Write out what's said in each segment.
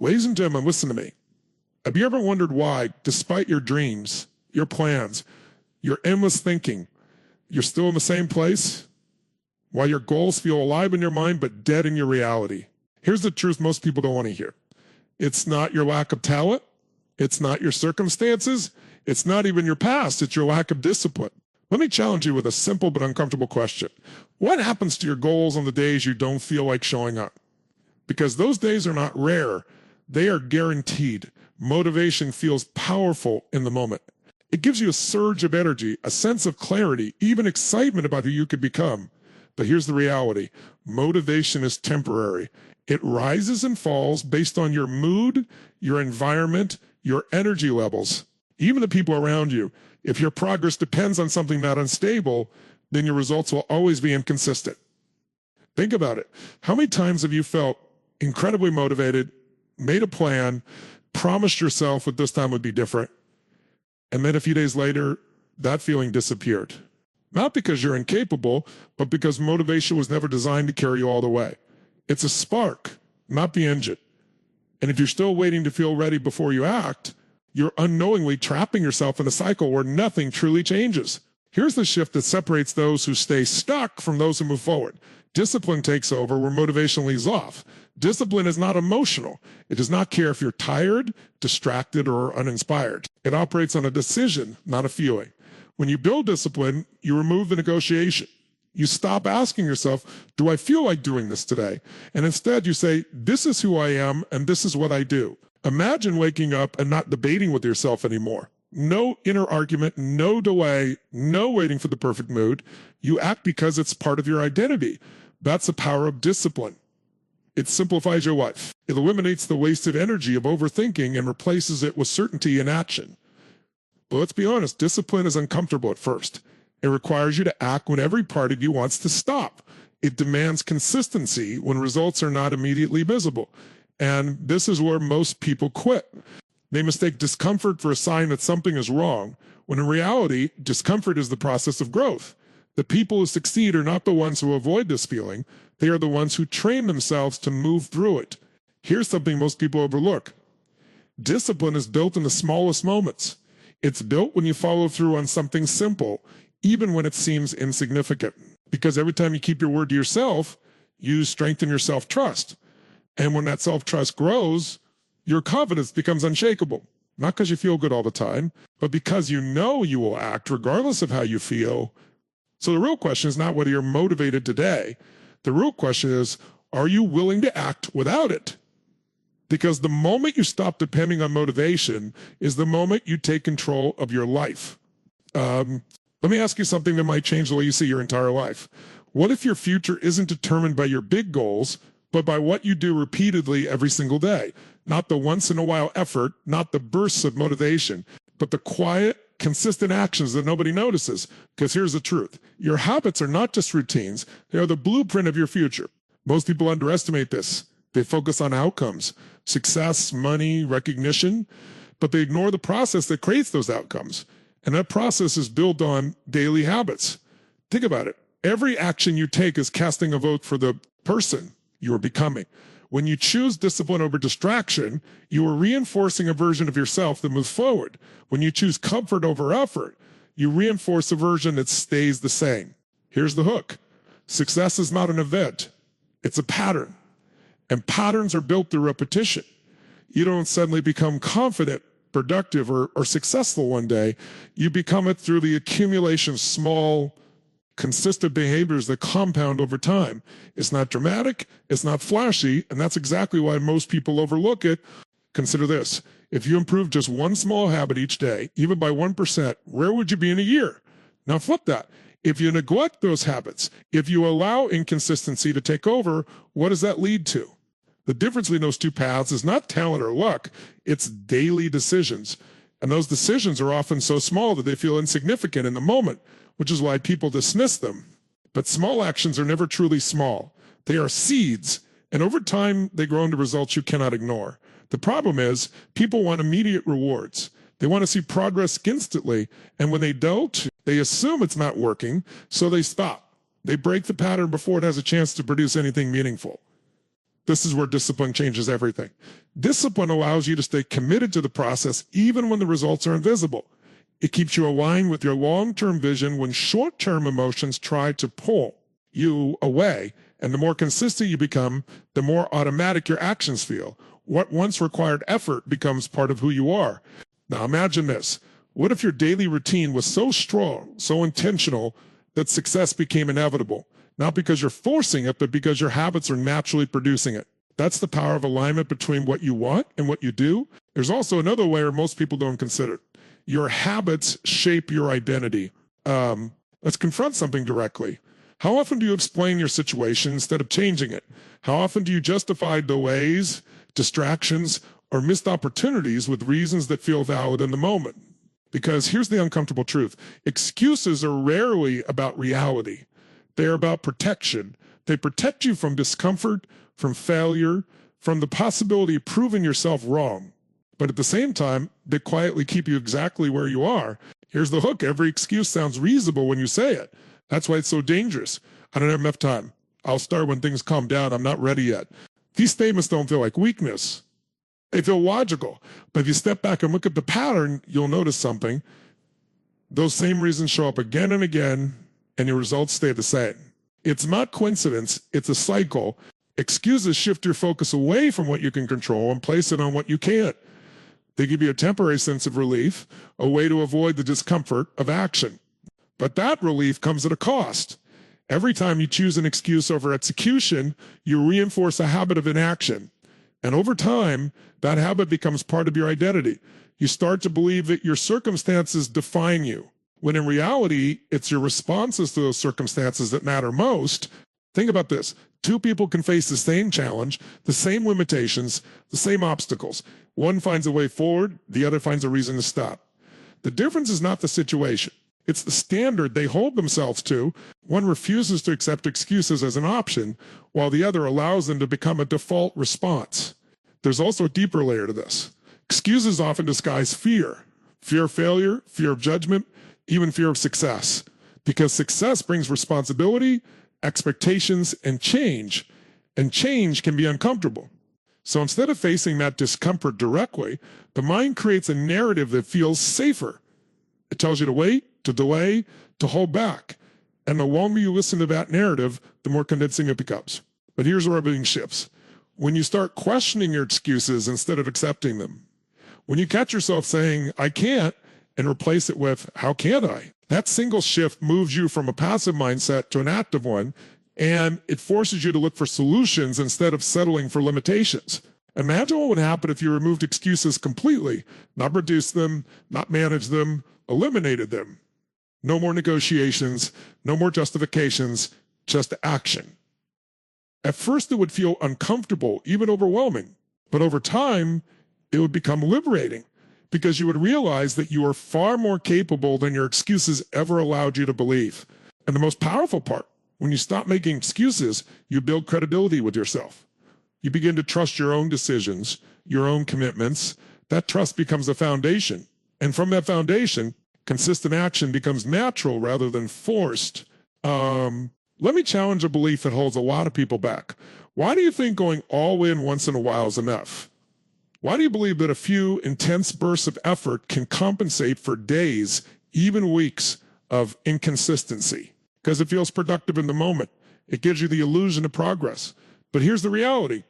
Ladies and gentlemen, listen to me. Have you ever wondered why, despite your dreams, your plans, your endless thinking, you're still in the same place? Why your goals feel alive in your mind but dead in your reality? Here's the truth most people don't want to hear. It's not your lack of talent. It's not your circumstances. It's not even your past. It's your lack of discipline. Let me challenge you with a simple but uncomfortable question. What happens to your goals on the days you don't feel like showing up? Because those days are not rare. They are guaranteed. Motivation feels powerful in the moment. It gives you a surge of energy, a sense of clarity, even excitement about who you could become. But here's the reality. Motivation is temporary. It rises and falls based on your mood, your environment, your energy levels, even the people around you. If your progress depends on something that unstable, then your results will always be inconsistent. Think about it. How many times have you felt incredibly motivated, made a plan, promised yourself that this time would be different, and then a few days later, that feeling disappeared? Not because you're incapable, but because motivation was never designed to carry you all the way. It's a spark, not the engine. And if you're still waiting to feel ready before you act, you're unknowingly trapping yourself in a cycle where nothing truly changes. Here's the shift that separates those who stay stuck from those who move forward. Discipline takes over where motivation leaves off. Discipline is not emotional. It does not care if you're tired, distracted, or uninspired. It operates on a decision, not a feeling. When you build discipline, you remove the negotiation. You stop asking yourself, do I feel like doing this today? And instead you say, this is who I am and this is what I do. Imagine waking up and not debating with yourself anymore. No inner argument, no delay, no waiting for the perfect mood. You act because it's part of your identity. That's the power of discipline. It simplifies your life. It eliminates the wasted energy of overthinking and replaces it with certainty and action. But let's be honest, discipline is uncomfortable at first. It requires you to act when every part of you wants to stop. It demands consistency when results are not immediately visible. And this is where most people quit. They mistake discomfort for a sign that something is wrong, when in reality, discomfort is the process of growth. The people who succeed are not the ones who avoid this feeling. They are the ones who train themselves to move through it. Here's something most people overlook. Discipline is built in the smallest moments. It's built when you follow through on something simple, even when it seems insignificant. Because every time you keep your word to yourself, you strengthen your self-trust. And when that self-trust grows, your confidence becomes unshakable. Not because you feel good all the time, but because you know you will act regardless of how you feel. So the real question is not whether you're motivated today. The real question is, are you willing to act without it? Because the moment you stop depending on motivation is the moment you take control of your life. Let me ask you something that might change the way you see your entire life. What if your future isn't determined by your big goals, but by what you do repeatedly every single day? Not the once-in-a-while effort, not the bursts of motivation, but the quiet, consistent actions that nobody notices. Because here's the truth. Your habits are not just routines. They are the blueprint of your future. Most people underestimate this. They focus on outcomes, success, money, recognition, but they ignore the process that creates those outcomes. And that process is built on daily habits. Think about it. Every action you take is casting a vote for the person you are becoming. When you choose discipline over distraction, you are reinforcing a version of yourself that moves forward. When you choose comfort over effort, you reinforce a version that stays the same. Here's the hook. Success is not an event. It's a pattern. And patterns are built through repetition. You don't suddenly become confident, productive, or successful one day. You become it through the accumulation of small, consistent behaviors that compound over time. It's not dramatic, it's not flashy, and that's exactly why most people overlook it. Consider this. If you improve just one small habit each day, even by 1%, where would you be in a year? Now flip that. If you neglect those habits, if you allow inconsistency to take over, what does that lead to? The difference between those two paths is not talent or luck, it's daily decisions. And those decisions are often so small that they feel insignificant in the moment, which is why people dismiss them. But small actions are never truly small. They are seeds, and over time, they grow into results you cannot ignore. The problem is, people want immediate rewards. They want to see progress instantly, and when they don't, they assume it's not working, so they stop. They break the pattern before it has a chance to produce anything meaningful. This is where discipline changes everything. Discipline allows you to stay committed to the process even when the results are invisible. It keeps you aligned with your long-term vision when short-term emotions try to pull you away. And the more consistent you become, the more automatic your actions feel. What once required effort becomes part of who you are. Now imagine this. What if your daily routine was so strong, so intentional, that success became inevitable? Not because you're forcing it, but because your habits are naturally producing it. That's the power of alignment between what you want and what you do. There's also another layer most people don't consider. Your habits shape your identity. Let's confront something directly. How often do you explain your situation instead of changing it? How often do you justify delays, distractions, or missed opportunities with reasons that feel valid in the moment? Because here's the uncomfortable truth. Excuses are rarely about reality. They're about protection. They protect you from discomfort, from failure, from the possibility of proving yourself wrong. But at the same time, they quietly keep you exactly where you are. Here's the hook. Every excuse sounds reasonable when you say it. That's why it's so dangerous. I don't have enough time. I'll start when things calm down. I'm not ready yet. These statements don't feel like weakness. They feel logical. But if you step back and look at the pattern, you'll notice something. Those same reasons show up again and again, and your results stay the same. It's not coincidence. It's a cycle. Excuses shift your focus away from what you can control and place it on what you can't. They give you a temporary sense of relief, a way to avoid the discomfort of action. But that relief comes at a cost. Every time you choose an excuse over execution, you reinforce a habit of inaction. And over time, that habit becomes part of your identity. You start to believe that your circumstances define you, when in reality, it's your responses to those circumstances that matter most. Think about this. Two people can face the same challenge, the same limitations, the same obstacles. One finds a way forward, the other finds a reason to stop. The difference is not the situation. It's the standard they hold themselves to. One refuses to accept excuses as an option, while the other allows them to become a default response. There's also a deeper layer to this. Excuses often disguise fear. Fear of failure, fear of judgment, even fear of success. Because success brings responsibility, expectations, and change can be uncomfortable. So instead of facing that discomfort directly, the mind creates a narrative that feels safer. It tells you to wait, to delay, to hold back. And the longer you listen to that narrative, the more convincing it becomes. But here's where everything shifts. When you start questioning your excuses instead of accepting them, when you catch yourself saying, I can't, and replace it with, how can I? That single shift moves you from a passive mindset to an active one, and it forces you to look for solutions instead of settling for limitations. Imagine what would happen if you removed excuses completely, not reduced them, not managed them, eliminated them. No more negotiations, no more justifications, just action. At first, it would feel uncomfortable, even overwhelming, but over time, it would become liberating because you would realize that you are far more capable than your excuses ever allowed you to believe. And the most powerful part, when you stop making excuses, you build credibility with yourself. You begin to trust your own decisions, your own commitments. That trust becomes a foundation. And from that foundation, consistent action becomes natural rather than forced. Let me challenge a belief that holds a lot of people back. Why do you think going all in once in a while is enough? Why do you believe that a few intense bursts of effort can compensate for days, even weeks, of inconsistency? Because it feels productive in the moment. It gives you the illusion of progress. But here's the reality.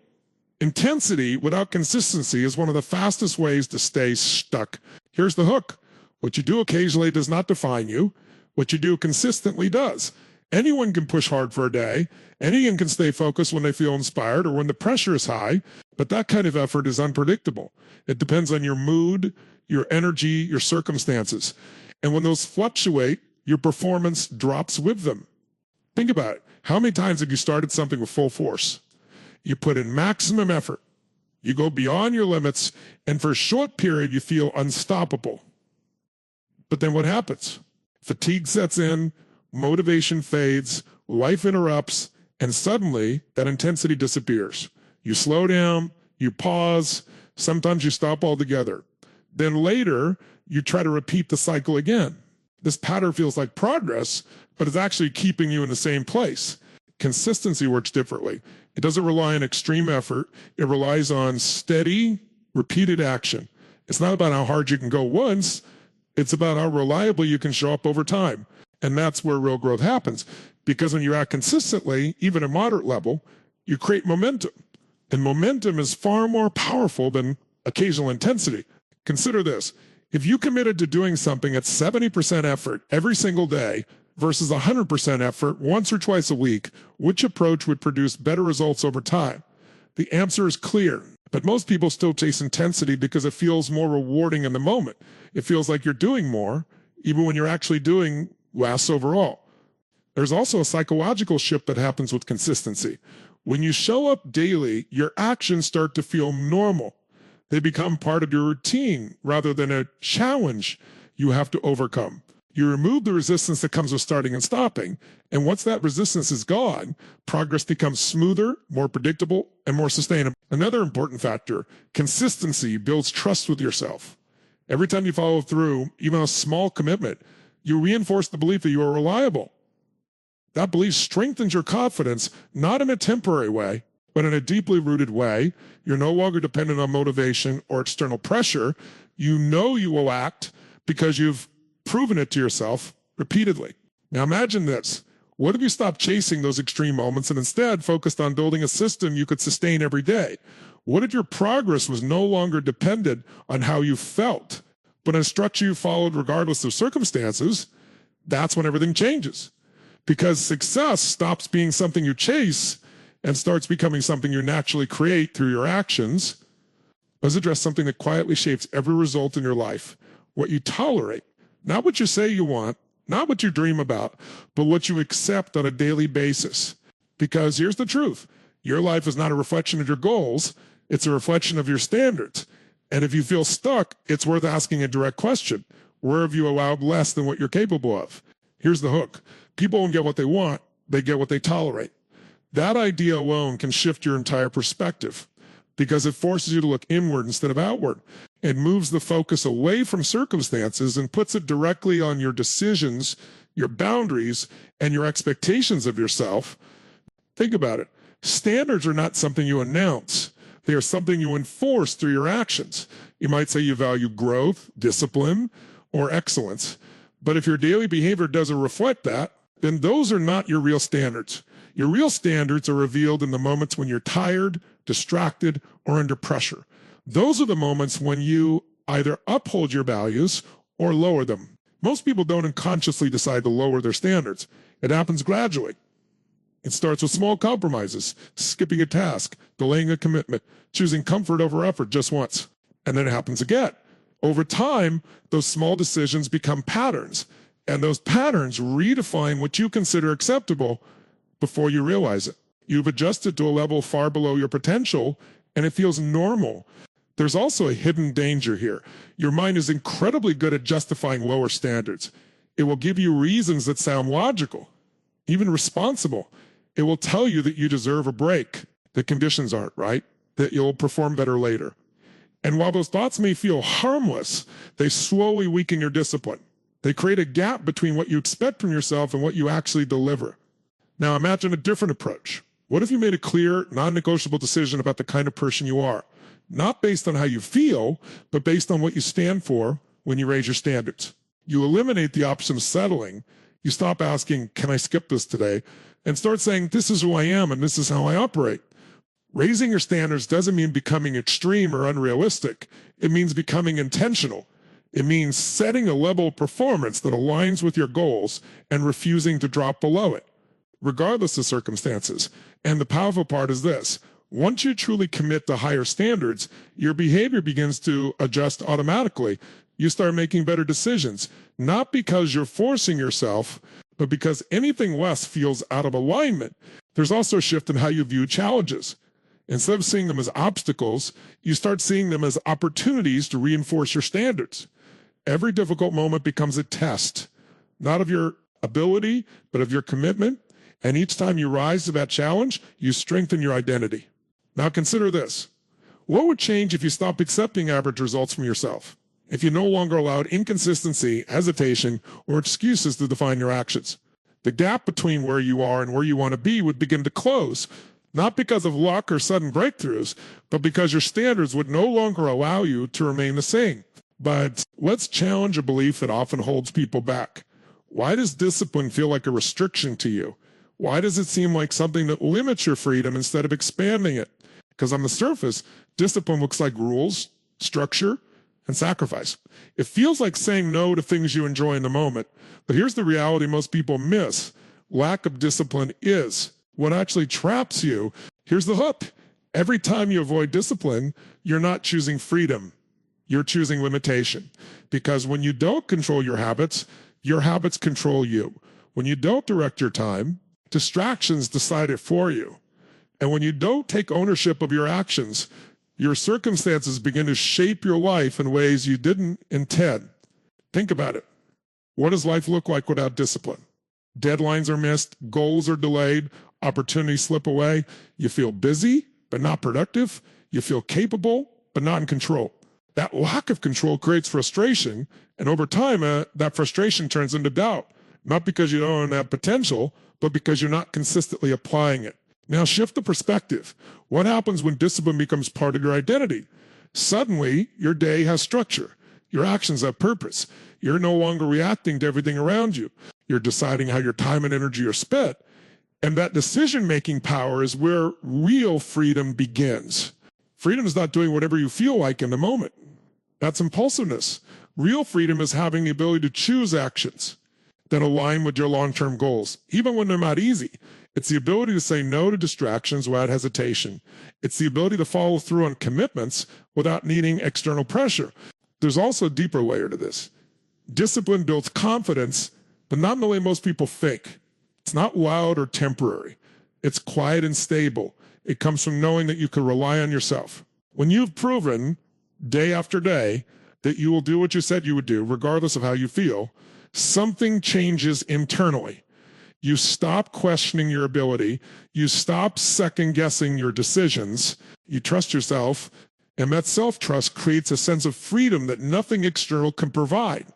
Intensity without consistency is one of the fastest ways to stay stuck. Here's the hook. What you do occasionally does not define you. What you do consistently does. Anyone can push hard for a day. Anyone can stay focused when they feel inspired or when the pressure is high. But that kind of effort is unpredictable. It depends on your mood, your energy, your circumstances. And when those fluctuate, your performance drops with them. Think about it. How many times have you started something with full force? You put in maximum effort. You go beyond your limits, and for a short period, you feel unstoppable. But then what happens? Fatigue sets in, motivation fades, life interrupts, and suddenly that intensity disappears. You slow down, you pause, sometimes you stop altogether. Then later, you try to repeat the cycle again. This pattern feels like progress, but it's actually keeping you in the same place. Consistency works differently. It doesn't rely on extreme effort. It relies on steady, repeated action. It's not about how hard you can go once. It's about how reliably you can show up over time. And that's where real growth happens. Because when you act consistently, even at moderate level, you create momentum. And momentum is far more powerful than occasional intensity. Consider this. If you committed to doing something at 70% effort every single day versus 100% effort once or twice a week, which approach would produce better results over time? The answer is clear, but most people still chase intensity because it feels more rewarding in the moment. It feels like you're doing more, even when you're actually doing less overall. There's also a psychological shift that happens with consistency. When you show up daily, your actions start to feel normal. They become part of your routine rather than a challenge you have to overcome. You remove the resistance that comes with starting and stopping, and once that resistance is gone, progress becomes smoother, more predictable, and more sustainable. Another important factor, consistency builds trust with yourself. Every time you follow through, even a small commitment, you reinforce the belief that you are reliable. That belief strengthens your confidence, not in a temporary way, but in a deeply rooted way. You're no longer dependent on motivation or external pressure. You know you will act because you've proven it to yourself repeatedly. Now imagine this. What if you stopped chasing those extreme moments and instead focused on building a system you could sustain every day? What if your progress was no longer dependent on how you felt, but on a structure you followed regardless of circumstances? That's when everything changes. Because success stops being something you chase and starts becoming something you naturally create through your actions. Let's address something that quietly shapes every result in your life. What you tolerate. Not what you say you want, not what you dream about, but what you accept on a daily basis. Because here's the truth. Your life is not a reflection of your goals. It's a reflection of your standards. And if you feel stuck, it's worth asking a direct question. Where have you allowed less than what you're capable of? Here's the hook. People don't get what they want. They get what they tolerate. That idea alone can shift your entire perspective because it forces you to look inward instead of outward. It moves the focus away from circumstances and puts it directly on your decisions, your boundaries, and your expectations of yourself. Think about it. Standards are not something you announce. They are something you enforce through your actions. You might say you value growth, discipline, or excellence. But if your daily behavior doesn't reflect that, then those are not your real standards. Your real standards are revealed in the moments when you're tired, distracted, or under pressure. Those are the moments when you either uphold your values or lower them. Most people don't unconsciously decide to lower their standards. It happens gradually. It starts with small compromises, skipping a task, delaying a commitment, choosing comfort over effort just once. And then it happens again. Over time, those small decisions become patterns, and those patterns redefine what you consider acceptable before you realize it. You've adjusted to a level far below your potential, and it feels normal. There's also a hidden danger here. Your mind is incredibly good at justifying lower standards. It will give you reasons that sound logical, even responsible. It will tell you that you deserve a break, that conditions aren't right, that you'll perform better later. And while those thoughts may feel harmless, they slowly weaken your discipline. They create a gap between what you expect from yourself and what you actually deliver. Now imagine a different approach. What if you made a clear, non-negotiable decision about the kind of person you are? Not based on how you feel, but based on what you stand for when you raise your standards. You eliminate the option of settling. You stop asking, can I skip this today? And start saying, this is who I am and this is how I operate. Raising your standards doesn't mean becoming extreme or unrealistic. It means becoming intentional. It means setting a level of performance that aligns with your goals and refusing to drop below it, regardless of circumstances. And the powerful part is this. Once you truly commit to higher standards, your behavior begins to adjust automatically. You start making better decisions, not because you're forcing yourself, but because anything less feels out of alignment. There's also a shift in how you view challenges. Instead of seeing them as obstacles, you start seeing them as opportunities to reinforce your standards. Every difficult moment becomes a test, not of your ability, but of your commitment. And each time you rise to that challenge, you strengthen your identity. Now consider this. What would change if you stopped accepting average results from yourself? If you no longer allowed inconsistency, hesitation, or excuses to define your actions? The gap between where you are and where you want to be would begin to close, not because of luck or sudden breakthroughs, but because your standards would no longer allow you to remain the same. But let's challenge a belief that often holds people back. Why does discipline feel like a restriction to you? Why does it seem like something that limits your freedom instead of expanding it? Because on the surface, discipline looks like rules, structure, and sacrifice. It feels like saying no to things you enjoy in the moment. But here's the reality most people miss. Lack of discipline is what actually traps you. Here's the hook. Every time you avoid discipline, you're not choosing freedom. You're choosing limitation. Because when you don't control your habits control you. When you don't direct your time, distractions decide it for you. And when you don't take ownership of your actions, your circumstances begin to shape your life in ways you didn't intend. Think about it. What does life look like without discipline? Deadlines are missed, goals are delayed, opportunities slip away. You feel busy, but not productive. You feel capable, but not in control. That lack of control creates frustration, and over time, that frustration turns into doubt. Not because you don't have potential, but because you're not consistently applying it. Now shift the perspective. What happens when discipline becomes part of your identity? Suddenly, your day has structure. Your actions have purpose. You're no longer reacting to everything around you. You're deciding how your time and energy are spent. And that decision-making power is where real freedom begins. Freedom is not doing whatever you feel like in the moment. That's impulsiveness. Real freedom is having the ability to choose actions that align with your long-term goals, even when they're not easy. It's the ability to say no to distractions without hesitation. It's the ability to follow through on commitments without needing external pressure. There's also a deeper layer to this. Discipline builds confidence, but not in the way most people think. It's not loud or temporary. It's quiet and stable. It comes from knowing that you can rely on yourself. When you've proven, day after day, that you will do what you said you would do, regardless of how you feel, something changes internally. You stop questioning your ability. You stop second-guessing your decisions. You trust yourself, and that self-trust creates a sense of freedom that nothing external can provide,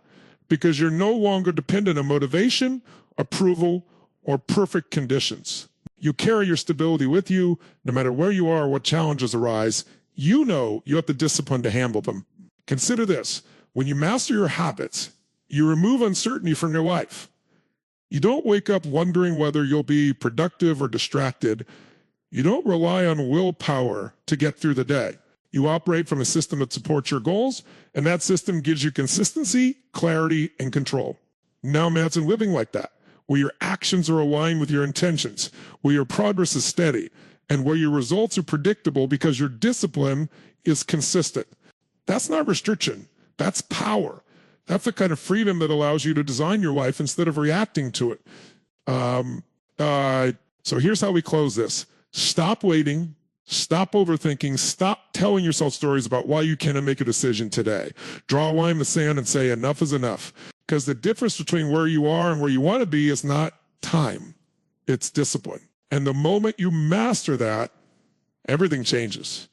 because you're no longer dependent on motivation, approval, or perfect conditions. You carry your stability with you, no matter where you are or what challenges arise. You know you have the discipline to handle them. Consider this. When you master your habits, you remove uncertainty from your life. You don't wake up wondering whether you'll be productive or distracted. You don't rely on willpower to get through the day. You operate from a system that supports your goals, and that system gives you consistency, clarity, and control. Now imagine living like that, where your actions are aligned with your intentions, where your progress is steady, and where your results are predictable because your discipline is consistent. That's not restriction. That's power. That's the kind of freedom that allows you to design your life instead of reacting to it. So here's how we close this. Stop waiting. Stop overthinking. Stop telling yourself stories about why you cannot make a decision today. Draw a line in the sand and say enough is enough. Because the difference between where you are and where you want to be is not time. It's discipline. And the moment you master that, everything changes.